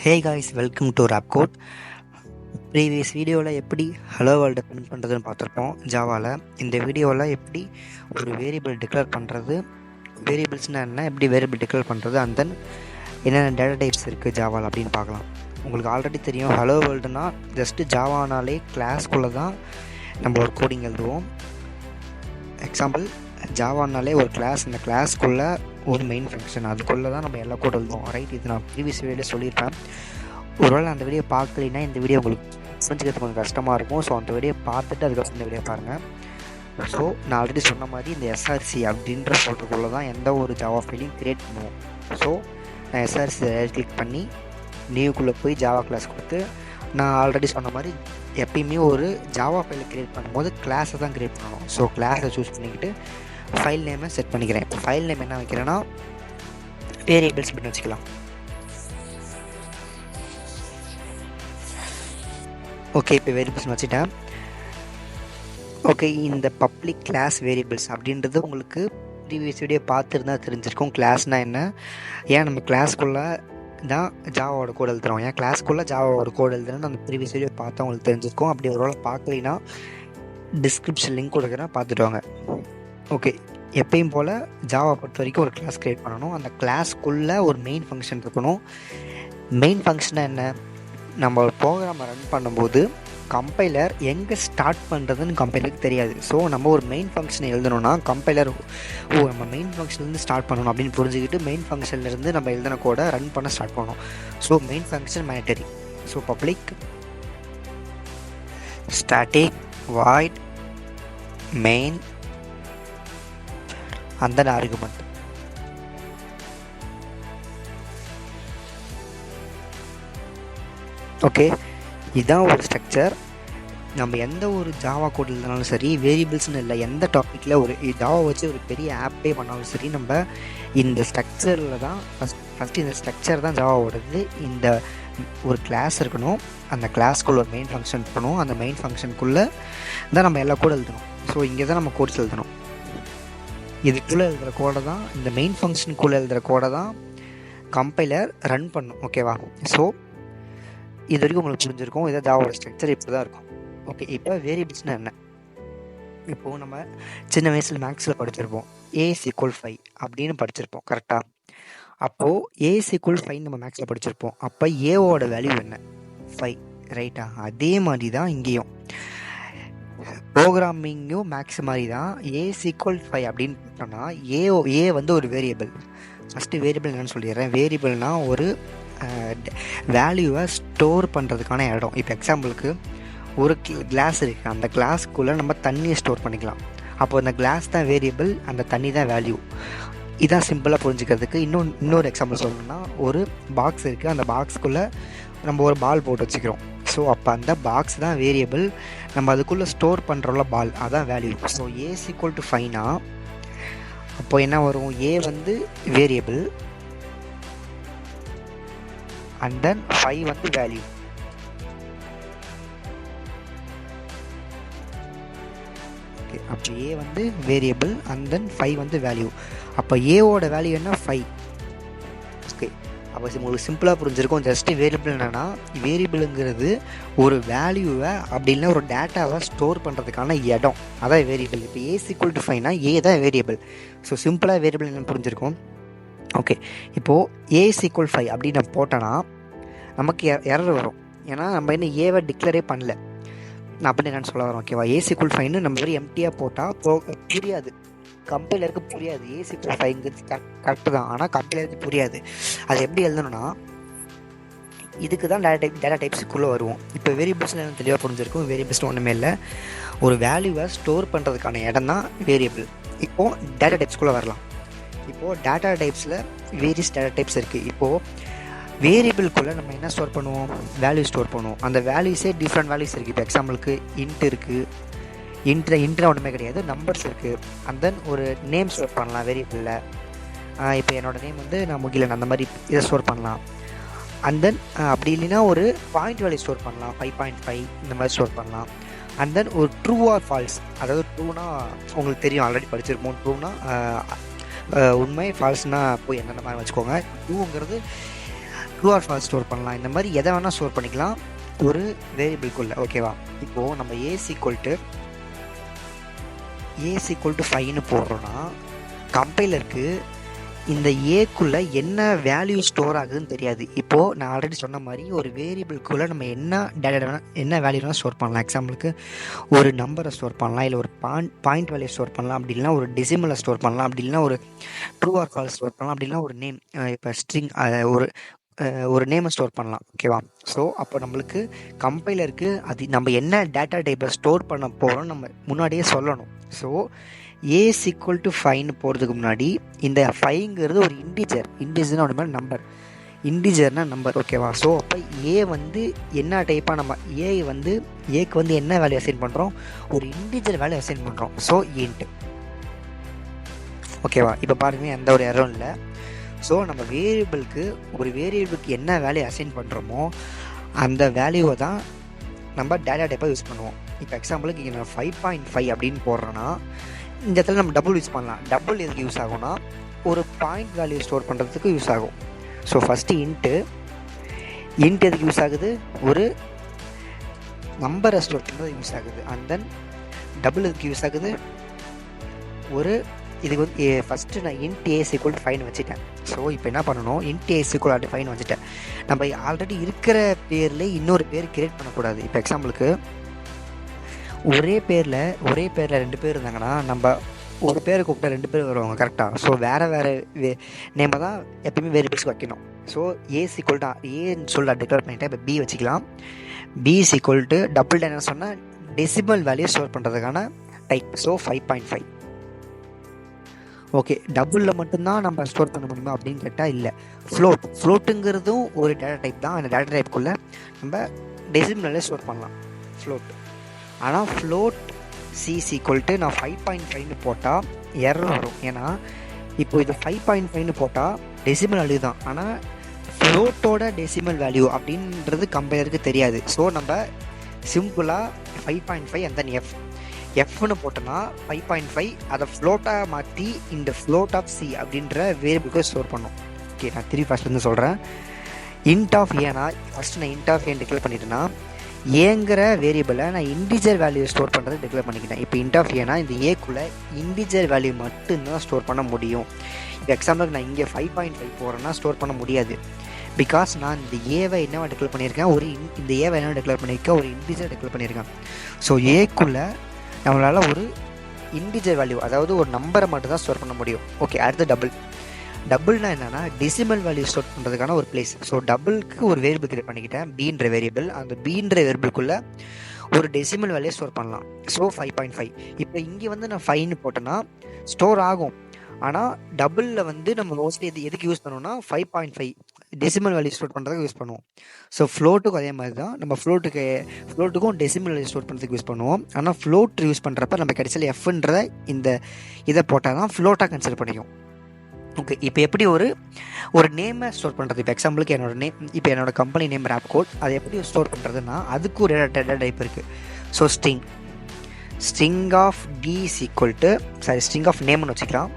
Hey guys, welcome to Rap Code. Previous வீடியோவில் எப்படி hello world print பண்ணுறதுன்னு பார்த்துருப்போம் ஜாவாவில். இந்த வீடியோவில் எப்படி ஒரு வேரியபிள் டிக்ளேர் பண்ணுறது, வேரியபிள்ஸ்னால் என்ன, எப்படி வேரியபிள் டிக்ளேர் பண்ணுறது, அண்ட் தென் என்னென்ன டேட்டா டைப்ஸ் இருக்குது ஜாவாவில் அப்படின்னு பார்க்கலாம். உங்களுக்கு ஆல்ரெடி தெரியும், ஹலோ வேர்ல்டுனா ஜஸ்ட்டு ஜாவானாலே கிளாஸ்க்குள்ளே தான் நம்ம ஒரு கோடிங் எழுதுவோம். எக்ஸாம்பிள், ஜாவானாலே ஒரு கிளாஸ், இந்த கிளாஸ்க்குள்ளே ஒரு மெயின் ஃபங்க்ஷன், அதுக்குள்ளே தான் நம்ம எல்லா கோட் எழுதுவோம். ரைட், இது நான் ப்ரீவியஸ் வீடியோவில் சொல்லியிருப்பேன். ஒருவேளை அந்த வீடியோ பார்க்கலைன்னா இந்த வீடியோ உங்களுக்கு புரிஞ்சுக்கிறது கொஞ்சம் கஷ்டமாக இருக்கும். ஸோ அந்த வீடியோ பார்த்துட்டு அதுக்கப்புறம் இந்த வீடியோ பாருங்கள். ஸோ நான் ஆல்ரெடி சொன்ன மாதிரி இந்த எஸ்ஆர்சி அப்படின்ற ஃபோல்டருக்குள்ளே தான் எந்த ஒரு ஜாவா ஃபைலையும் க்ரியேட் பண்ணுவோம். ஸோ நான் எஸ்ஆர்சி கிளிக் பண்ணி நியூக்குள்ளே போய் ஜாவா கிளாஸ் கொடுத்து, நான் ஆல்ரெடி சொன்ன மாதிரி எப்பயுமே ஒரு ஜாவா ஃபைலை க்ரியேட் பண்ணும்போது கிளாஸை தான் க்ரியேட் பண்ணணும். ஸோ கிளாஸை சூஸ் பண்ணிக்கிட்டு ஃபைல் நேமை செட் பண்ணிக்கிறேன். இப்போ ஃபைல் நேம் என்ன வைக்கிறேன்னா வேரியபிள்ஸ் அப்படின்னு வச்சுக்கலாம். ஓகே, இப்போ வேரியபிள்ஸ் வச்சுட்டேன். ஓகே, இந்த பப்ளிக் கிளாஸ் வேரியபிள்ஸ் அப்படின்றது உங்களுக்கு ப்ரீவியஸ் வீடியோ பார்த்துருந்தா தெரிஞ்சிருக்கும். கிளாஸ்னால் என்ன, ஏன் நம்ம கிளாஸ்க்குள்ளே தான் ஜாவாவோட கோட் எழுதுகிறோம், ஏன் கிளாஸ்க்குள்ளே ஜாவாவோட கோட் எழுதுறேன்னு அந்த ப்ரீவியஸ் வீடியோ பார்த்தா உங்களுக்கு தெரிஞ்சிருக்கும். அப்படி ஒரு வேளை பார்க்கலைன்னா டிஸ்கிரிப்ஷன் லிங்க் கொடுக்குறேன், பார்த்துட்டு வாங்க. ஓகே, எப்பயும் போல் ஜாவா பொறுத்த வரைக்கும் ஒரு கிளாஸ் க்ரியேட் பண்ணணும். அந்த கிளாஸ்க்குள்ளே ஒரு மெயின் ஃபங்க்ஷன் இருக்கணும். மெயின் ஃபங்க்ஷனாக என்ன, நம்ம ஒரு ப்ரோக்ராமை ரன் பண்ணும்போது கம்பைலர் எங்கே ஸ்டார்ட் பண்ணுறதுன்னு கம்பைலருக்கு தெரியாது. ஸோ நம்ம ஒரு மெயின் ஃபங்க்ஷனை எழுதணும்னா கம்பைலர் நம்ம மெயின் ஃபங்க்ஷன்லேருந்து ஸ்டார்ட் பண்ணணும் அப்படின்னு புரிஞ்சுக்கிட்டு மெயின் ஃபங்க்ஷன்லேருந்து நம்ம எழுதின கோடை ரன் பண்ண ஸ்டார்ட் பண்ணணும். So main function மேண்டரி. So public static void main அந்த ஆர்குமெண்ட். ஓகே, இதுதான் ஒரு ஸ்ட்ரக்சர். நம்ம எந்த ஒரு ஜாவா கோட் எழுதினாலும் சரி, வேரியபிள்ஸ்னு இல்லை, எந்த டாப்பிக்கில் ஒரு ஜாவா வச்சு ஒரு பெரிய ஆப்பே பண்ணாலும் சரி, நம்ம இந்த ஸ்ட்ரக்சரில் தான் ஃபஸ்ட்டு இந்த ஸ்ட்ரக்சர் தான் ஜாவாவோடது. இந்த ஒரு கிளாஸ் இருக்கணும், அந்த கிளாஸ்க்குள்ளே ஒரு மெயின் ஃபங்க்ஷன் இருக்கணும், அந்த மெயின் ஃபங்க்ஷனுக்குள்ளே தான் நம்ம எல்லா கோடும் எழுதணும். ஸோ இங்கே தான் நம்ம கோட்ஸ் எழுதணும். இதுக்குள்ளே எழுதுகிற கோடை தான், இந்த மெயின் ஃபங்க்ஷனுக்குள்ளே எழுதுகிற கோடை தான் கம்பைலர் ரன் பண்ணும். ஓகேவா? ஸோ இது வரைக்கும் உங்களுக்கு புரிஞ்சிருக்கும். இதை ஜாவாவோட ஸ்ட்ரக்சர் இப்படி தான் இருக்கும். ஓகே, இப்போ வேரியபிள்ஸ்னால் என்ன, இப்போது நம்ம சின்ன வயசில் மேக்ஸில் படிச்சிருப்போம், A=5 அப்படின்னு படிச்சிருப்போம். கரெக்டாக? அப்போது A=5 நம்ம மேக்ஸில் படிச்சிருப்போம். அப்போ ஏவோட வேல்யூ என்ன? 5. ரைட்டா? அதே மாதிரி தான் இங்கேயும் ப்ரோக்ராமிங்கும் மேக்ஸ் மாதிரி தான். A=5 அப்படின்னு பார்த்தோம்னா ஏ வந்து ஒரு வேரியபிள். ஃபஸ்ட்டு வேரியபிள் என்னன்னு சொல்லிடுறேன். வேரியபிள்னால் ஒரு வேல்யூவை ஸ்டோர் பண்ணுறதுக்கான இடம். இப்போ எக்ஸாம்பிளுக்கு ஒரு கிளாஸ் இருக்குது, அந்த கிளாஸ்க்குள்ளே நம்ம தண்ணியை ஸ்டோர் பண்ணிக்கலாம். அப்போ அந்த கிளாஸ் தான் வேரியபிள், அந்த தண்ணி தான் வேல்யூ. இதான் சிம்பிளாக புரிஞ்சுக்கிறதுக்கு. இன்னொரு எக்ஸாம்பிள் சொல்லணும்னா, ஒரு பாக்ஸ் இருக்குது, அந்த பாக்ஸுக்குள்ளே நம்ம ஒரு பால் போட்டு வச்சுக்கிறோம். ஸோ அப்போ அந்த பாக்ஸ் தான் வேரியபிள், நம்ம அதுக்குள்ளே ஸ்டோர் பண்ணுறோம்ல பால், அதான் வேல்யூ. ஸோ A=5னா அப்போ என்ன வரும், ஏ வந்து வேரியபிள் அண்ட் தென் 5 வந்து வேல்யூ. ஓகே, அப்போ ஏ வந்து வேரியபிள் அண்ட் தென் 5 வந்து வேல்யூ. அப்போ ஏவோட வேல்யூ என்ன? 5. ஓகே, அப்போ உங்களுக்கு சிம்பிளாக புரிஞ்சிருக்கும். ஜஸ்ட்டு வேரியபிள் என்னென்னா, வேரியபிளுங்கிறது ஒரு வேல்யூவை அப்படி இல்லை ஒரு டேட்டாவை ஸ்டோர் பண்ணுறதுக்கான இடம், அதான் வேரியபிள். இப்போ A=5னா ஏ தான் வேரியபிள். ஸோ சிம்பிளாக வேரியபிள் என்னென்னு புரிஞ்சிருக்கும். ஓகே, இப்போது A=5 அப்படின்னு நம்ம போட்டோன்னா நமக்கு எரர் வரும். ஏன்னா நம்ம இன்னும் ஏவை டிக்ளரே பண்ணல. நான் அப்படின்னு என்னென்னு சொல்ல வரேன். ஓகேவா? A=5ன்னு நம்ம வெறும் எம்டியாக போட்டால் புரியாது, கம்பைலருக்கு புரியாது. A=5ங்கிறது கரெக்டு தான், ஆனால் கம்பைலருக்கு புரியாது. அது எப்படி எழுதணும்னா, இதுக்கு தான் டேட்டா டைப்ஸுக்குள்ளே வருவோம். இப்போ வேரியபிள்ஸில் எனக்கு தெளிவாக புரிஞ்சிருக்கும். வேரியபிள்ஸ் ஒன்றுமே இல்லை, ஒரு வேல்யூவை ஸ்டோர் பண்ணுறதுக்கான இடம் தான் வேரியபிள். இப்போது டேட்டா டைப்ஸ்குள்ளே வரலாம். இப்போது டேட்டா டைப்ஸில் வேரியஸ் டேட்டா டைப்ஸ் இருக்குது. இப்போது வேரியபிள்குள்ளே நம்ம என்ன ஸ்டோர் பண்ணுவோம்? வேல்யூ ஸ்டோர் பண்ணுவோம். அந்த வேல்யூஸே டிஃப்ரெண்ட் வேல்யூஸ் இருக்குது. இப்போ எக்ஸாம்பிளுக்கு இன்ட் இருக்குது, இன்ட்ல ஒன்றுமே கிடையாது, நம்பர்ஸ் இருக்குது. அண்ட் தென் ஒரு நேம் ஸ்டோர் பண்ணலாம் வேரியபிளில். இப்போ என்னோடய நேம் வந்து நான் முகிலன், அந்த மாதிரி இதை ஸ்டோர் பண்ணலாம். அண்ட் தென் அப்படி இல்லைன்னா ஒரு பாயிண்ட் வேல்யூ ஸ்டோர் பண்ணலாம், 5.5 இந்த மாதிரி ஸ்டோர் பண்ணலாம். அண்ட் தென் ஒரு ட்ரூ ஆர் ஃபால்ஸ், அதாவது ட்ரூனா உங்களுக்கு தெரியும், ஆல்ரெடி படிச்சிருப்போம். ட்ரூனா உண்மை, ஃபால்ஸ்னால் போய் என்னென்ன மாதிரி வச்சுக்கோங்க. ட்ரூங்கிறது ட்ரூ ஆர் ஃபால்ஸ் ஸ்டோர் பண்ணலாம். இந்த மாதிரி எதை வேணால் ஸ்டோர் பண்ணிக்கலாம் ஒரு வேரியபிள்குள்ளே. ஓகேவா? இப்போது நம்ம ஏஸ் ஈக்குவல் டு 5ன்னு போடுறோன்னா கம்பைலருக்கு இந்த ஏக்குள்ளே என்ன வேல்யூ ஸ்டோர் ஆகுதுன்னு தெரியாது. இப்போது நான் ஆல்ரெடி சொன்ன மாதிரி ஒரு வேரியபிள்குள்ளே நம்ம என்ன டேட்டா என்ன வேல்யூ வேணால் ஸ்டோர் பண்ணலாம். எக்ஸாம்பிளுக்கு ஒரு நம்பரை ஸ்டோர் பண்ணலாம், இல்லை ஒரு பாயிண்ட் வேல்யூ ஸ்டோர் பண்ணலாம், அப்படி இல்லைனா ஒரு டெசிமலை ஸ்டோர் பண்ணலாம், அப்படி இல்லைனா ஒரு ட்ரூ ஆர் ஃபால்ஸ் ஸ்டோர் பண்ணலாம், அப்படி இல்லைனா ஒரு நேம், இப்போ ஸ்ட்ரிங் ஒரு நேமை ஸ்டோர் பண்ணலாம். ஓகேவா? ஸோ அப்போ நம்மளுக்கு கம்பைலருக்கு அது நம்ம என்ன டேட்டா டைப்பை ஸ்டோர் பண்ண போகிறோம் நம்ம முன்னாடியே சொல்லணும். ஸோ ஏஸ் ஈக்குவல் டு 5ன்னு போகிறதுக்கு முன்னாடி இந்த 5ங்கிறது ஒரு இன்டிஜர்னா ஒரு மாதிரி நம்பர், இன்டிஜர்னா நம்பர். ஓகேவா? ஸோ அப்போ ஏ வந்து என்ன டைப்பாக நம்ம ஏக்கு வந்து என்ன வேல்யூ அசைன் பண்ணுறோம்? ஒரு இன்டிஜர் வேல்யூ அசைன் பண்ணுறோம். So int. ஓகேவா? இப்போ பாருங்கள், எந்த ஒரு எரரும் இல்லை. ஸோ நம்ம ஒரு வேரியபிளுக்கு என்ன வேல்யூ அசைன் பண்ணுறோமோ அந்த வேல்யூவை தான் நம்ம டேட்டா டைப்பாக யூஸ் பண்ணுவோம். இப்போ எக்ஸாம்பிளுக்கு இங்கே நான் 5.5 அப்படின்னு போடுறேன்னா இந்த இடத்துல நம்ம டபுள் யூஸ் பண்ணலாம். டபுள் எதுக்கு யூஸ் ஆகும்னா ஒரு பாயிண்ட் வேல்யூ ஸ்டோர் பண்ணுறதுக்கு யூஸ் ஆகும். ஸோ ஃபஸ்ட்டு இன்ட் எதுக்கு யூஸ் ஆகுது? ஒரு நம்பரை ஸ்டோர் பண்ணுறது யூஸ் ஆகுது. அண்ட் தென் டபுள் எதுக்கு யூஸ் ஆகுது? இதுக்கு வந்து ஃபஸ்ட்டு நான் இன்ட் ஏஸ் ஈக்குவல் டு 5 வச்சுட்டேன். ஸோ இப்போ என்ன பண்ணணும்? இன்ட் ஏஸ் ஈக்குவல் டு 5 வச்சுட்டேன். நம்ம ஆல்ரெடி இருக்கிற பேரில் இன்னொரு பேர் கிரியேட் பண்ணக்கூடாது. இப்போ எக்ஸாம்பிளுக்கு ஒரே பேரில் 2 பேர் இருந்தாங்கன்னா நம்ம ஒரு பேரை கூப்பிட்டா 2 பேர் வருவாங்க. கரெக்டாக? ஸோ வேறு நேமை தான் எப்பயுமே வேரியபிள்ஸ் வைக்கணும். ஸோ ஏஸ் ஈக்குவல் டு ஏன்னு சொல்லி டிக்ளேர் பண்ணிவிட்டேன். இப்போ பி வச்சுக்கலாம். B is equal to double என்ன சொன்னால் டெசிமல் வேல்யூ ஸ்டோர் பண்ணுறதுக்கான டைப். ஸோ 5.5. ஓகே, டபுளில் மட்டும்தான் நம்ம ஸ்டோர் பண்ண முடியுமா அப்படின்னு கேட்டால் இல்லை. ஃப்ளோட்டுங்கிறதும் ஒரு டேட்டா டைப் தான். அந்த டேட்டா டைப்புக்குள்ளே நம்ம டெசிமலே ஸ்டோர் பண்ணலாம் ஃப்ளோட். ஆனால் ஃப்ளோட் சிஸ் ஈக்குவல் டு நான் 5.5ன்னு போட்டால் எரர் வரும். ஏன்னா இப்போ இது 5.5ன்னு போட்டால் டெசிமல் வேல்யூ தான், ஆனால் ஃப்ளோட்டோட டெசிமல் வேல்யூ அப்படின்றது கம்பைலருக்கு தெரியாது. ஸோ நம்ம சிம்பிளாக 5.5 and then எஃப்னு போட்டோன்னா 5.5 அதை ஃப்ளோட்டாக மாற்றி இந்த ஃப்ளோட் ஆஃப் சி அப்படின்ற வேரியபிளுக்கு ஸ்டோர் பண்ணோம். ஓகே, நான் திருப்பி ஃபஸ்ட்லேருந்து சொல்கிறேன். இன்ட் ஆஃப் ஏன்னா ஃபஸ்ட்டு நான் இன்ட் ஆஃப் ஏன் டிக்ளேர் பண்ணிட்டேன்னா ஏங்கிற வேரியபிளை நான் இன்டிஜர் வேல்யூ ஸ்டோர் பண்ணுறது டிக்ளேர் பண்ணிக்கிட்டேன். இப்போ இன்ட் ஆஃப் ஏன்னா இந்த ஏக்குள்ளே இன்டிஜர் வேல்யூ மட்டும்தான் ஸ்டோர் பண்ண முடியும். இப்போ எக்ஸாம்பிளுக்கு நான் இங்கே 5.5 போகிறேன்னா ஸ்டோர் பண்ண முடியாது. பிகாஸ் நான் இந்த ஏவை என்னவா டிக்ளேர் பண்ணியிருக்கேன்? இந்த ஏவை என்ன டிக்ளேர் பண்ணியிருக்கேன்? ஒரு இன்டிஜர் டிக்ளேர் பண்ணியிருக்கேன். ஸோ ஏக்குள்ளே நம்மளால் ஒரு இன்டிஜர் வேல்யூ, அதாவது ஒரு நம்பரை மட்டும் தான் ஸ்டோர் பண்ண முடியும். ஓகே, அடுத்து டபுள்னா என்னென்னா டெசிமல் வேல்யூ ஸ்டோர் பண்ணுறதுக்கான ஒரு பிளேஸ். ஸோ டபுளுக்கு ஒரு வேரியபிள் கிரியேட் பண்ணிக்கிட்டேன், பீன்ற வேரியபிள். அந்த பீன்ற வேரியபிள்குள்ளே ஒரு டெசிமல் வேல்யூ ஸ்டோர் பண்ணலாம். ஸோ 5.5. இப்போ இங்கே வந்து நான் 5ன்னு போட்டேன்னா ஸ்டோர் ஆகும். ஆனால் டபுளில் வந்து நம்ம மோஸ்ட்லி எதுக்கு யூஸ் பண்ணுவோம்னா 5.5 டெசிமல் வேல்யூ ஸ்டோர் பண்ணுறதுக்கு யூஸ் பண்ணுவோம். ஸோ ஃப்ளோட்டுக்கும் அதே மாதிரி தான். நம்ம ஃப்ளோட்டுக்கும் டெசிமல் வேல்யூ ஸ்டோர் பண்ணுறதுக்கு யூஸ் பண்ணுவோம். ஆனால் ஃப்ளோட் யூஸ் பண்ணுறப்ப நம்ம கடைசியில் எஃப்ன்ற இதை போட்டால் தான் ஃப்ளோட்டாக கன்சிடர் பண்ணிக்கும். ஓகே, இப்போ எப்படி ஒரு நேமை ஸ்டோர் பண்ணுறது? இப்போ எக்ஸாம்பிளுக்கு என்னோட கம்பெனி நேம் ரேப் கோட், அதை எப்படி ஸ்டோர் பண்ணுறதுன்னா அதுக்கு ஒரு டேட்டா டைப் இருக்குது. So string of T is equal to string of நேம்னு வச்சுக்கலாம்.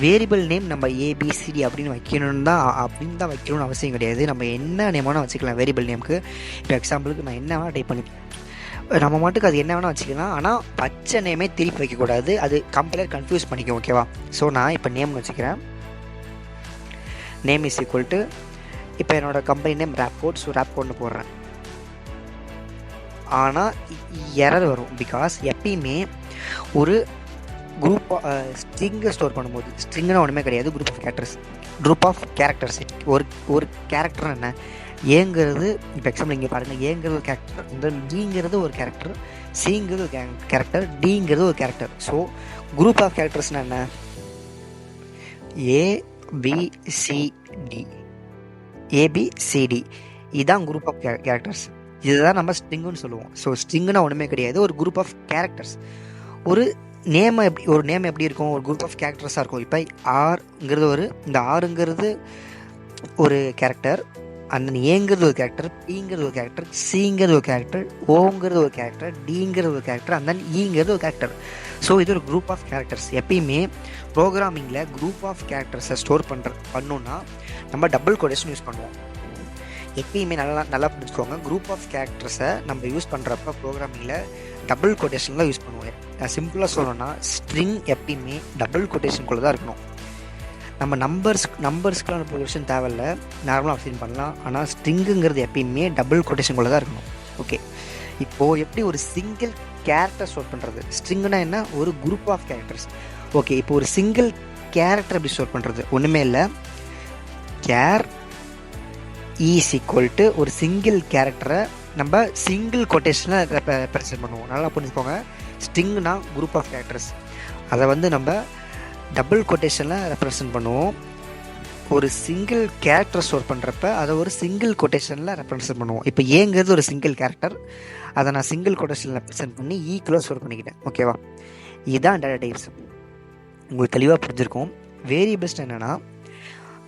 வேரியபிள் நேம் நம்ம ஏபிசிடி அப்படின்னு வைக்கணும்னு அவசியம் கிடையாது. நம்ம என்ன நேமான வச்சுக்கலாம் வேரியபிள் நேமுக்கு. இப்போ எக்ஸாம்பிளுக்கு நான் என்ன வேணால் டைப் பண்ணிக்கலாம், நம்ம மட்டுக்கு அது என்ன வேணால் வச்சுக்கலாம். ஆனால் பச்சை நேமே திருப்பி வைக்கக்கூடாது, அது கம்பைலர் கன்ஃபியூஸ் பண்ணிக்கும். ஓகேவா? ஸோ நான் இப்போ நேம்னு வச்சுக்கிறேன். நேம் இஸ் ஈக்குவல் டு இப்போ என்னோட company name rape code. So wrap கோட்னு போடுறேன். ஆனால் எரர் வரும். பிகாஸ் எப்பயுமே ஒரு குரூப் ஸ்ட்ரிங்கை ஸ்டோர் பண்ணும்போது, ஸ்ட்ரிங்னா ஒன்றுமே கிடையாது, குரூப் ஆஃப் கேரக்டர்ஸ். ஒரு கேரக்டர் என்ன ஏங்கிறது, இப்போ எக்ஸாம்பிள் இங்கே பாருங்கள், ஏங்கிறது ஒரு கேரக்டர், இந்த டிங்கிறது ஒரு கேரக்டர், சிங்கிறது ஒரு கேரக்டர், டிங்கிறது ஒரு கேரக்டர். ஸோ குரூப் ஆஃப் கேரக்டர்ஸ்னால் என்ன? ஏபிசிடி இதுதான் குரூப் ஆஃப் கேரக்டர்ஸ். இதுதான் நம்ம ஸ்ட்ரிங்குன்னு சொல்லுவோம். ஸோ ஸ்ட்ரிங்குனா ஒன்றுமே கிடையாது, ஒரு குரூப் ஆஃப் கேரக்டர்ஸ். ஒரு நேம் எப்படி இருக்கும்? ஒரு குரூப் ஆஃப் கேரக்டர்ஸாக இருக்கும். இப்போ ஆர்ங்கிறது இந்த ஆறுங்கிறது ஒரு கேரக்டர், அந்த ஏங்கிறது ஒரு கேரக்டர், பிங்கிறது ஒரு கேரக்டர், சிங்கிறது ஒரு கேரக்டர், ஓங்கிறது ஒரு கேரக்டர், டிங்கிறது ஒரு கேரக்டர், அந்த ஈங்கிறது ஒரு கேரக்டர். ஸோ இது ஒரு குரூப் ஆஃப் கேரக்டர்ஸ். எப்பயுமே ப்ரோக்ராமிங்கில் குரூப் ஆஃப் கேரக்டர்ஸை ஸ்டோர் பண்ணோன்னா நம்ம டபுள் கொட்டேஷன் யூஸ் பண்ணுவோம். எப்பயுமே நல்லா புரிஞ்சுக்கோங்க. குரூப் ஆஃப் கேரக்டர்ஸை நம்ம யூஸ் பண்ணுறப்ப ப்ரோக்ராமிங்கில் டபுள் கொட்டேஷனில் யூஸ் பண்ணுவோம். நான் சிம்பிளாக சொல்லணும்னா ஸ்ட்ரிங் எப்பயுமே டபுள் கொட்டேஷனுக்குள்ளே தான் இருக்கணும். நம்ம நம்பர்ஸ்க்குலாம் கொட்டேஷன் தேவையில்ல, நார்மலாக அப்சைன் பண்ணலாம். ஆனால் ஸ்ட்ரிங்குங்கிறது எப்பயுமே டபுள் கொட்டேஷனுக்குள்ளே தான் இருக்கணும். ஓகே, இப்போது எப்படி ஒரு சிங்கிள் கேரக்டர் ஸ்டோர் பண்ணுறது? ஸ்ட்ரிங்குனா என்ன? ஒரு குரூப் ஆஃப் கேரக்டர்ஸ். ஓகே, இப்போ ஒரு சிங்கிள் கேரக்டர் எப்படி ஸ்டோர் பண்ணுறது? ஒன்றுமே இல்லை, கேர் இஸ் ஈக்குவல் டு ஒரு சிங்கிள் கேரக்டரை நம்ம சிங்கிள் கொட்டேஷனில் ரெப்ரசன்ட் பண்ணுவோம். நல்லா புரிஞ்சுக்கோங்க. ஸ்ட்ரிங்னா குரூப் ஆஃப் கேரக்டர்ஸ், அதை வந்து நம்ம டபுள் கொட்டேஷனில் ரெப்ரசன்ட் பண்ணுவோம். ஒரு சிங்கிள் கேரக்டர் ஸ்டோர் பண்ணுறப்ப அதை ஒரு சிங்கிள் கொட்டேஷனில் ரெப்ரசன்ட் பண்ணுவோம். இப்போ ஏங்கிறது ஒரு சிங்கிள் கேரக்டர், அதை நான் சிங்கிள் கொட்டேஷனில் ரெப்ரசன்ட் பண்ணி ஈக்குவலாக ஸ்டோர் பண்ணிக்கிட்டேன். ஓகேவா? இதுதான் டேட்டா டைப்ஸ். உங்களுக்கு தெளிவாக புரிஞ்சிருக்கும். வேரியபிள்ஸ் என்னென்னா,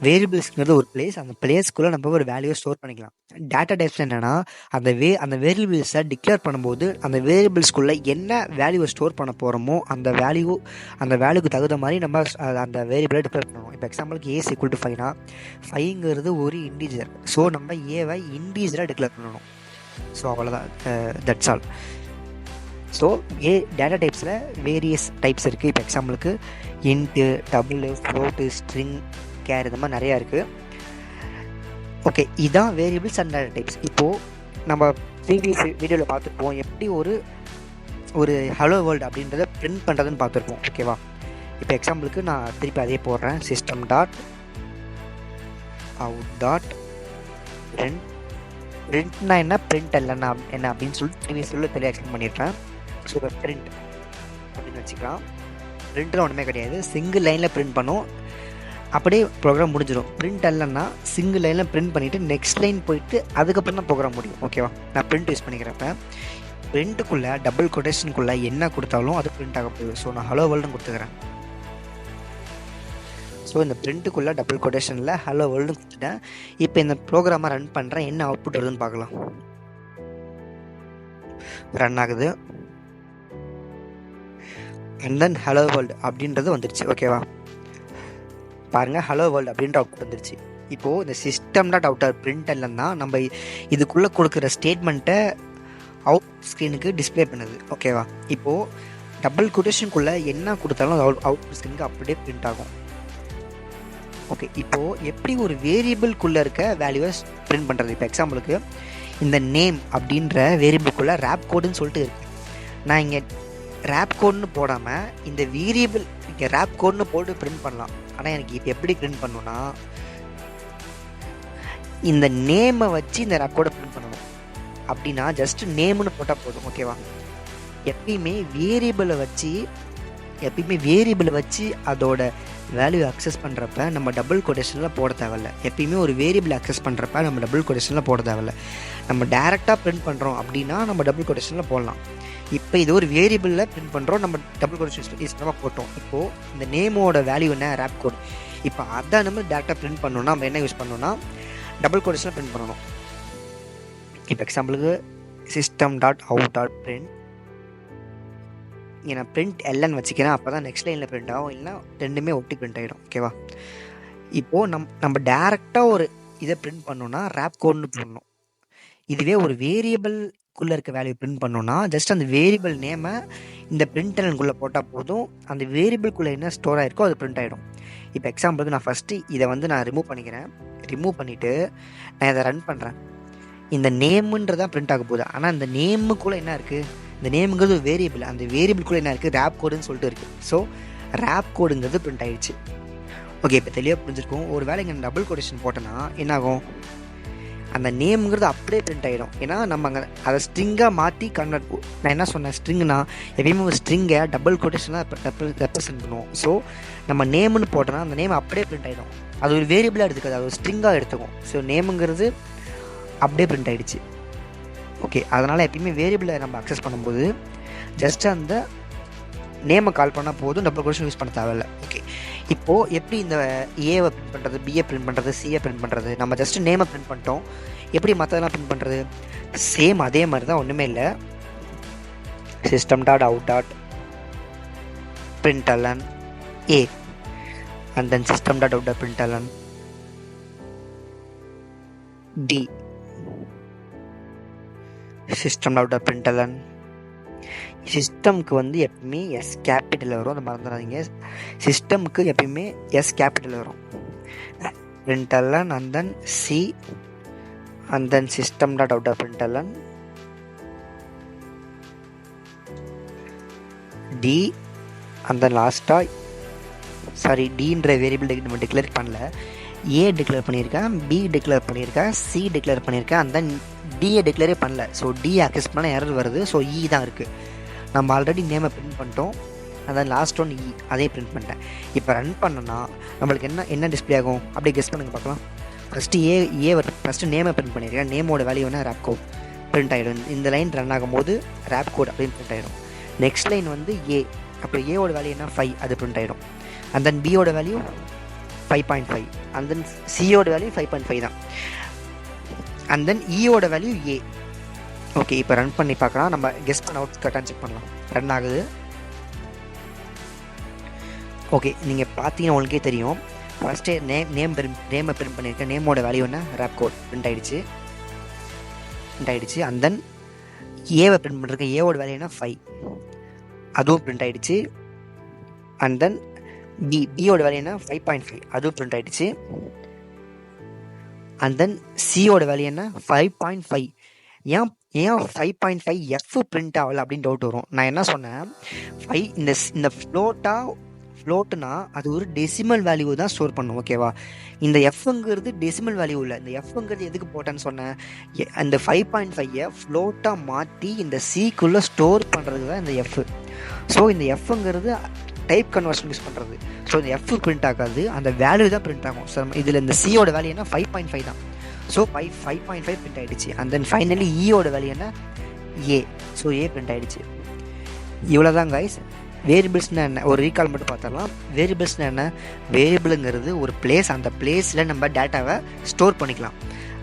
வேரியபிள்ஸ்ங்கிறது ஒரு பிளேஸ், அந்த பிளேஸ்க்குள்ளே நம்ம ஒரு வேல்யூவை ஸ்டோர் பண்ணிக்கலாம். டேட்டா டைப்ஸ் என்னென்னா, அந்த வேரியபிள்ஸை டிக்ளேர் பண்ணும்போது அந்த வேரியபிள்ஸ்க்குள்ளே என்ன வேல்யூவை ஸ்டோர் பண்ண போகிறோமோ அந்த வேல்யூக்கு தகுந்த மாதிரி நம்ம அந்த வேரியபிளை டிக்ளேர் பண்ணணும். இப்போ எக்ஸாம்பிளுக்கு ஏ ஈக்குவல் டு 5னா 5ங்கிறது ஒரு இன்டீஜர். ஸோ நம்ம ஏவை இன்டீஜராக டிக்ளேர் பண்ணணும். ஸோ அவ்வளோதான், தட்ஸ் ஆல். ஸோ டேட்டா டைப்ஸில் வேரியஸ் டைப்ஸ் இருக்குது. இப்போ எக்ஸாம்பிளுக்கு int, double, float, string, char, இந்த மாதிரி நிறையா இருக்குது. ஓகே, இதுதான் வேரியபிள்ஸ் அண்ட் டேட்டா டைப்ஸ். இப்போது நம்ம ப்ரீவியஸ் வீடியோவில் பார்த்துருப்போம் எப்படி ஒரு ஹலோ வேர்ல்டு அப்படின்றத பிரிண்ட் பண்ணுறதுன்னு பார்த்துருப்போம். ஓகேவா? இப்போ எக்ஸாம்பிளுக்கு நான் திருப்பி அதே போடுறேன். System dot out dot print. பிரிண்ட்னா என்ன, பிரிண்ட் இல்லைன்னா என்ன அப்படின்னு சொல்லிட்டு ப்ரீவியஸ் தெளிவாக எக்ஸ்பிளைன் பண்ணிடுறேன். ஸோ இப்போ பிரிண்ட் அப்படின்னு வச்சுக்கலாம். பிரிண்ட்லாம் ஒன்றுமே கிடையாது, சிங்கிள் லைனில் பிரிண்ட் பண்ணும், அப்படியே ப்ரோக்ராம் முடிஞ்சிடும். பிரிண்ட் இல்லைன்னா சிங்கிள் லைனில் பிரிண்ட் பண்ணிவிட்டு நெக்ஸ்ட் லைன் போயிட்டு அதுக்கப்புறம் தான் ப்ரோக்ராம் முடியும். ஓகேவா? நான் பிரிண்ட் யூஸ் பண்ணிக்கிறப்ப பிரிண்ட்டுக்குள்ளே டபுள் கொட்டேஷனுக்குள்ளே என்ன கொடுத்தாலும் அது பிரிண்ட் ஆக போகுது. ஸோ நான் ஹலோ வேர்ல்டுன்னு கொடுத்துக்கிறேன். ஸோ இந்த பிரிண்ட்டுக்குள்ளே டபுள் கொட்டேஷனில் ஹலோ வேர்ல்டுன்னு கொடுத்துட்டேன். இப்போ இந்த ப்ரோக்ராமை ரன் பண்ணுறேன், என்ன அவுட்புட் வருதுன்னு பார்க்கலாம். ரன் ஆகுது, அண்ட் தென் ஹலோ வேர்ல்டு அப்படின்றது வந்துடுச்சு. ஓகேவா? பாருங்கள், ஹலோ வேர்ல்டு அப்படின்ற அவுட்புட் வந்துருச்சு. இப்போது இந்த சிஸ்டம் டாட் அவுட்டர் பிரிண்ட் இல்லைன்னா நம்ம இதுக்குள்ளே கொடுக்குற ஸ்டேட்மெண்ட்டை அவுட் ஸ்க்ரீனுக்கு டிஸ்பிளே பண்ணுது. ஓகேவா? இப்போது டபுள் கொட்டேஷனுக்குள்ளே என்ன கொடுத்தாலும் அது அவுட் ஸ்க்ரீனுக்கு அப்படியே பிரிண்ட் ஆகும். ஓகே, இப்போது எப்படி ஒரு வேரியபிள்குள்ளே இருக்க வேல்யூவை பிரிண்ட் பண்ணுறது? இப்போ எக்ஸாம்பிளுக்கு இந்த நேம் அப்படின்ற வேரியபிள்குள்ளே ரேப் கோடுன்னு சொல்லிட்டு இருக்குது. நான் இங்கே ரேப் கோடுன்னு போடாமல் இந்த வேரியபிள் இங்கே ரேப் கோடுன்னு போட்டு பிரிண்ட் பண்ணலாம். ஆனால் எனக்கு இப்போ எப்படி பிரிண்ட் பண்ணணும்னா, இந்த நேமை வச்சு இந்த ரேப் கோடை பிரிண்ட் பண்ணணும். அப்படின்னா ஜஸ்ட் நேம்னு போட்டால் போதும். ஓகேவா? எப்பயுமே வேரியபிளை வச்சு அதோட வேல்யூ அக்சஸ் பண்ணுறப்ப நம்ம டபுள் கொட்டேஷனில் போட தேவையில்ல. எப்பயுமே ஒரு வேரியபிள் அக்சஸ் பண்ணுறப்ப நம்ம டபுள் கொட்டேஷனில் போட தேவையில்ல. நம்ம டேரெக்டாக பிரிண்ட் பண்ணுறோம் அப்படின்னா நம்ம டபுள் கொட்டேஷனில் போடலாம். இப்போ இது ஒரு வேரியபிளில் பிரிண்ட் பண்ணுறோம், நம்ம டபுள் கொட்டேஷன் யூஸ் பண்ணாமல் போட்டோம். இப்போது இந்த நேமோட வேல்யூ என்ன, ரேப் கோட். இப்போ அதை நம்ம டேரெக்டாக பிரிண்ட் பண்ணணும்னா நம்ம என்ன யூஸ் பண்ணணும்னா டபுள் கொட்டேஷனில் பிரிண்ட் பண்ணணும். இப்போ எக்ஸாம்பிளுக்கு system dot out dot print, நான் பிரிண்ட் எல்என்னு வச்சுக்கிறேன். அப்போ தான் நெக்ஸ்ட் லைனில் பிரிண்ட் ஆகும், இல்லைனா ரெண்டுமே ஒட்டி பிரிண்ட் ஆகிடும். ஓகேவா? இப்போது நம்ம டேரெக்டாக ஒரு இதை பிரிண்ட் பண்ணோன்னா ரேப் கோட்னு பண்ணணும். இதுவே ஒரு வேரியபிள்குள்ளே இருக்க வேல்யூ பிரிண்ட் பண்ணோன்னா ஜஸ்ட் அந்த வேரியபிள் நேமை இந்த பிரிண்ட் எல்என்குள்ளே போட்டால் போதும், அந்த வேரியபிள்குள்ளே என்ன ஸ்டோர் ஆகிருக்கோ அது பிரிண்ட் ஆகிடும். இப்போ எக்ஸாம்பிளுக்கு நான் ஃபஸ்ட்டு இதை வந்து நான் ரிமூவ் பண்ணிக்கிறேன். ரிமூவ் பண்ணிவிட்டு நான் இதை ரன் பண்ணுறேன். இந்த நேமுன்றதான் பிரிண்ட் ஆக போகுது. ஆனால் இந்த நேமுக்குள்ளே என்ன இருக்குது, இந்த நேமுங்கிறது ஒரு வேரியபிள், அந்த வேரியபிள்குள்ளே என்ன இருக்குது, ரேப் கோடுன்னு சொல்லிட்டு இருக்குது. ஸோ ரேப் கோடுங்கிறது பிரிண்ட் ஆகிடுச்சு. ஓகே, இப்போ தெளிவாக புரிஞ்சிருக்கும். ஒரு வேளை இங்கே டபுள் கொட்டேஷன் போட்டோன்னா என்னாகும், அந்த நேமுங்கிறது அப்படியே பிரிண்ட் ஆகிடும். ஏன்னா நம்ம அங்கே அதை ஸ்ட்ரிங்காக மாற்றி கன்வெர்ட். நான் என்ன சொன்னேன், ஸ்ட்ரிங்னா எப்பயுமே ஒரு ஸ்ட்ரிங்கை டபுள் கொட்டேஷனாக ரெப்ரசென்ட் பண்ணுவோம். ஸோ நம்ம நேம்னு போட்டோன்னா அந்த நேம் அப்படியே பிரிண்ட் ஆகிடும். அது ஒரு வேரியபிளாக எடுத்துக்காது, அது ஒரு ஸ்ட்ரிங்காக எடுத்துக்கும். ஸோ நேமுங்கிறது அப்படியே பிரிண்ட் ஆகிடுச்சு. ஓகே, அதனால் எப்பயுமே வேரியபிளை நம்ம அக்சஸ் பண்ணும்போது ஜஸ்ட் அந்த நேமை கால் பண்ணால் போதும், டபுள் கொட்டேஷன் யூஸ் பண்ண தேவையில்ல. ஓகே, இப்போது எப்படி இந்த ஏவை பிரிண்ட் பண்ணுறது, பிஏ பிரிண்ட் பண்ணுறது, சிஏ பிரிண்ட் பண்ணுறது? நம்ம ஜஸ்ட் நேமை பிரிண்ட் பண்ணிட்டோம். எப்படி மற்றதெல்லாம் பிரிண்ட் பண்ணுறது? சேம் அதே மாதிரி தான், ஒன்றுமே இல்லை. System dot out dot println A and then system dot out dot println D system dot println. சிஸ்டம்க்கு வந்து எப்பயுமே எஸ் கேபிட்டல் வரும், அதை மறந்துடாதீங்க. சிஸ்டம்க்கு எப்பயுமே எஸ் கேபிட்டல் வரும். Println and then C and then system dot out of println D and then லாஸ்ட்டாக டின்ற வேரியபிள் நம்ம டிக்ளேர் பண்ணல, ஏ டிக்ளேர் பண்ணியிருக்கேன், பி டிக்ளேர் பண்ணியிருக்கேன், சி டிக்ளேர் பண்ணியிருக்கேன், அந்த டியை டிக்ளேரே பண்ணல. ஸோ டி அக்சஸ் பண்ணால் எரர் வருது. ஸோ இ தான் இருக்குது. நம்ம ஆல்ரெடி நேமை பிரிண்ட் பண்ணிட்டோம், அதான் லாஸ்ட் ஒன் இ, அதே பிரிண்ட் பண்ணிட்டேன். இப்போ ரன் பண்ணோன்னா நம்மளுக்கு என்ன டிஸ்பிளே ஆகும் அப்படியே கெஸ் பண்ணுங்க பார்க்கலாம். ஃபஸ்ட்டு நேமை பிரிண்ட் பண்ணியிருக்கேன், நேமோட வேல்யூ என்ன ரேப் கோட் பிரிண்ட் ஆகிடும். இந்த லைன் ரன் ஆகும்போது ரேப் கோட் அப்படின்னு பிரிண்ட் ஆகிடும். நெக்ஸ்ட் லைன் வந்து ஏ, அப்போ ஏவோட வேல்யூ என்ன 5, அது பிரிண்ட் ஆகிடும். அண்ட் தென் பியோட வேல்யூ 5.5, அண்ட் தென் சியோட வேல்யூ 5.5 தான். அண்ட் தென் இயோட வேல்யூ ஏ. ஓகே, இப்போ ரன் பண்ணி பார்க்கலாம். நம்ம கெஸ் பண்ண அவுட் கட்டான்னு செக் பண்ணலாம். ரன் ஆகுது. ஓகே, நீங்கள் பார்த்தீங்கன்னா உங்களுக்கே தெரியும். ஃபஸ்ட்டே நேமை பிரிண்ட் பண்ணியிருக்கேன், நேமோட வேல்யூ என்ன ரேப் கோட் பிரிண்ட் ஆகிடுச்சு. அண்ட் தென் ஏவை பிரிண்ட் பண்ணியிருக்கேன், ஏவோட வேல்யூ என்ன 5, அதுவும் பிரிண்ட் ஆகிடுச்சு. அண்ட் தென் பியோட வேல்யூ என்ன 5.5, அதுவும் பிரிண்ட் ஆகிடுச்சு. அண்ட் தென் சியோட வேல்யூ என்ன 5.5. ஏன் 5.5 எஃப் பிரிண்ட் ஆகலை அப்படின்னு டவுட் வரும். நான் என்ன சொன்னேன், 5 இந்த ஃப்ளோட்டுனா அது ஒரு டெசிமல் வேல்யூ தான் ஸ்டோர் பண்ணும். ஓகேவா, இந்த எஃப்ங்கிறது டெசிமல் வேல்யூ இல்லை. இந்த எஃப்ங்கிறது எதுக்கு போட்டேன்னு சொன்னேன், அந்த 5.5 ஃப்ளோட்டாக மாற்றி இந்த சிக்குள்ளே ஸ்டோர் பண்ணுறதுக்கு தான் இந்த எஃப். ஸோ இந்த எஃப்ங்கிறது டைப் கன்வர்ஷன் யூஸ் பண்ணுறது. ஸோ இந்த எஃப் பிரிண்ட் ஆகாது, அந்த வேல்யூ தான் பிரிண்ட் ஆகும். ஸோ இதில் இந்த சியோட வேல்யூ என்ன 5.5 தான். ஸோ 5.5 பிரிண்ட் ஆகிடுச்சு. அண்ட் தென் ஃபைனலி இயோட வேல்யூ என்ன ஏ. ஸோ ஏ பிரிண்ட் ஆகிடுச்சு. இவ்வளோ தான் கைஸ். வேரியபிள்ஸ்னால் என்ன, ஒரு ரீகால் மட்டும் பார்த்துடலாம். வேரியபிள்ஸ்னால் என்ன, வேரியபிளுங்கிறது ஒரு பிளேஸ், அந்த பிளேஸில் நம்ம டேட்டாவை ஸ்டோர் பண்ணிக்கலாம்.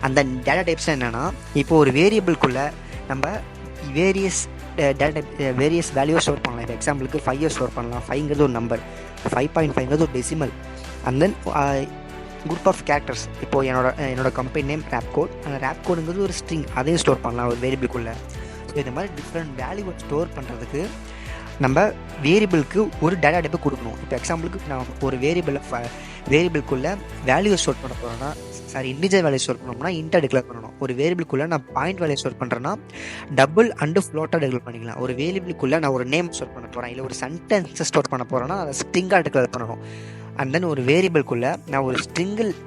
அந்த டேட்டா டைப்ஸ் என்னென்னா, இப்போது ஒரு வேரியபிள்குள்ளே நம்ம வேரியஸ் வேல்யூ ஸ்டோர் பண்ணலாம். இப்போ எக்ஸாம்பிளுக்கு 5 ஸ்டோர் பண்ணலாம். 5ங்கிறது ஒரு நம்பர், 5.5ங்கிறது ஒரு decimal. And then group of characters. இப்போது என்னோட கம்பெனி நேம் ரேப் கோட், அந்த ரேப் கோடுங்கிறது ஒரு ஸ்ட்ரிங், அதையும் ஸ்டோர் பண்ணலாம் ஒரு வேரியபிள்குள்ளே. ஸோ இந்த மாதிரி டிஃப்ரெண்ட் வேல்யூவை ஸ்டோர் பண்ணுறதுக்கு நம்ம வேரியபிளுக்கு ஒரு டேட்டா டைப்பை கொடுக்கணும். இப்போ எக்ஸாம்பிளுக்கு நான் ஒரு வேரியபிள்குள்ளே வேல்யூ ஸ்டோர் பண்ண போகிறேன்னா, இன்டிஜர் வேல்யூ ஸ்டோர் பண்ணோம்னா இன்ட்டை டிக்ளேர் பண்ணணும். ஒரு வேரியபிள்குள்ளே நான் பாயிண்ட் வேல்யூ ஸ்டோர் பண்ணுறேன்னா டபுள் அண்டு ஃப்ளோட்டாக டிக்ளேர் பண்ணிக்கலாம். ஒரு வேரியபிள்குள்ளே நான் ஒரு நேம் ஸ்டோர் பண்ண போகிறேன், இல்லை ஒரு சென்டென்ஸை ஸ்டோர் பண்ண போகிறேன்னா அதை ஸ்ட்ரிங்காக டிக்ளேர் பண்ணணும். அண்ட் தென் ஒரு வேரியபிள்குள்ளே நான்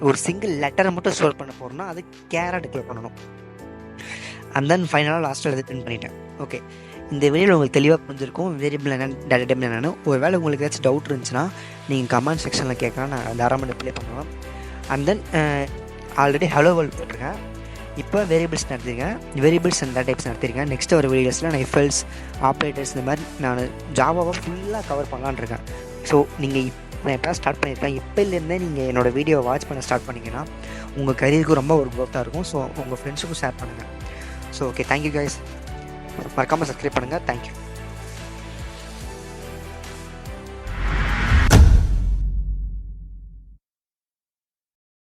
ஒரு சிங்கிள் லெட்டரை மட்டும் ஸ்டோர் பண்ண போகிறேன்னா அது கேராக டிக்ளேர் பண்ணணும். அண்ட் தென் ஃபைனலாக லாஸ்ட்டில் அதை பிரிண்ட் பண்ணிட்டேன். ஓகே, இந்த வீடியோவில் உங்களுக்கு தெளிவாக புரிஞ்சிருக்கும் வேரியபிள் என்ன, டேட்டா டைப் என்னென்னு. ஒரு வேளை உங்களுக்கு ஏதாச்சும் டவுட் இருந்துச்சுன்னா நீங்கள் கமெண்ட் செக்ஷனில் கேட்கலாம், நான் தாராளமாக ரிப்ளை பண்ணுவேன். And then already hello world போட்டிருக்கேன், இப்போ வேரியபிள்ஸ் நடத்திருக்கேன், வேரியபிள்ஸ் அண்ட் டேட்டா டைப்ஸ் நடத்திருக்கேன். நெக்ஸ்ட் ஒரு வீடியோஸில் நான் எஃப்எல்ஸ் ஆப்ரேட்டர்ஸ் இந்த மாதிரி நான் ஜாவாவை ஃபுல்லாக கவர் பண்ணலான்னு இருக்கேன். ஸோ நீங்கள் நான் எப்போ ஸ்டார்ட் பண்ணியிருக்கேன், இப்போலேருந்தே நீங்கள் என்னோடய வீடியோவை வாட்ச் பண்ண ஸ்டார்ட் பண்ணிங்கன்னா உங்கள் கரியருக்கு ரொம்ப ஒரு க்ரோத்தாக இருக்கும். ஸோ உங்கள் ஃப்ரெண்ட்ஸுக்கும் ஷேர் பண்ணுங்கள். So okay, thank you guys. மறக்காமல் சப்ஸ்கிரைப் பண்ணுங்கள். தேங்க்யூ.